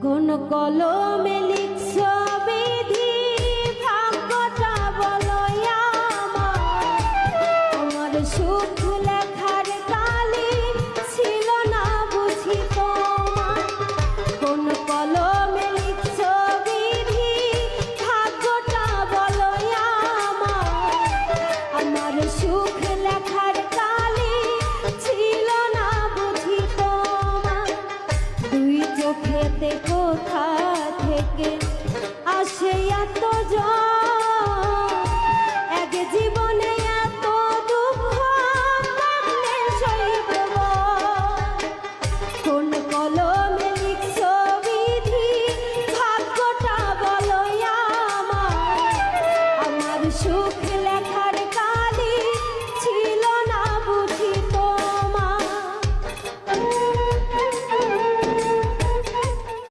কোন কলমে লিখছ বিধি ভাগ্যটা বলো আমার সুখ লেখার কালি ছিল না বুঝি তোমার। কোন কলমে লিখছ বিধি ভাগ্যটা বলো আমার সুখ লেখার কালি ছিল না বুঝি তোমার। দুই চোখেতে কোথা থেকে আসে এত জল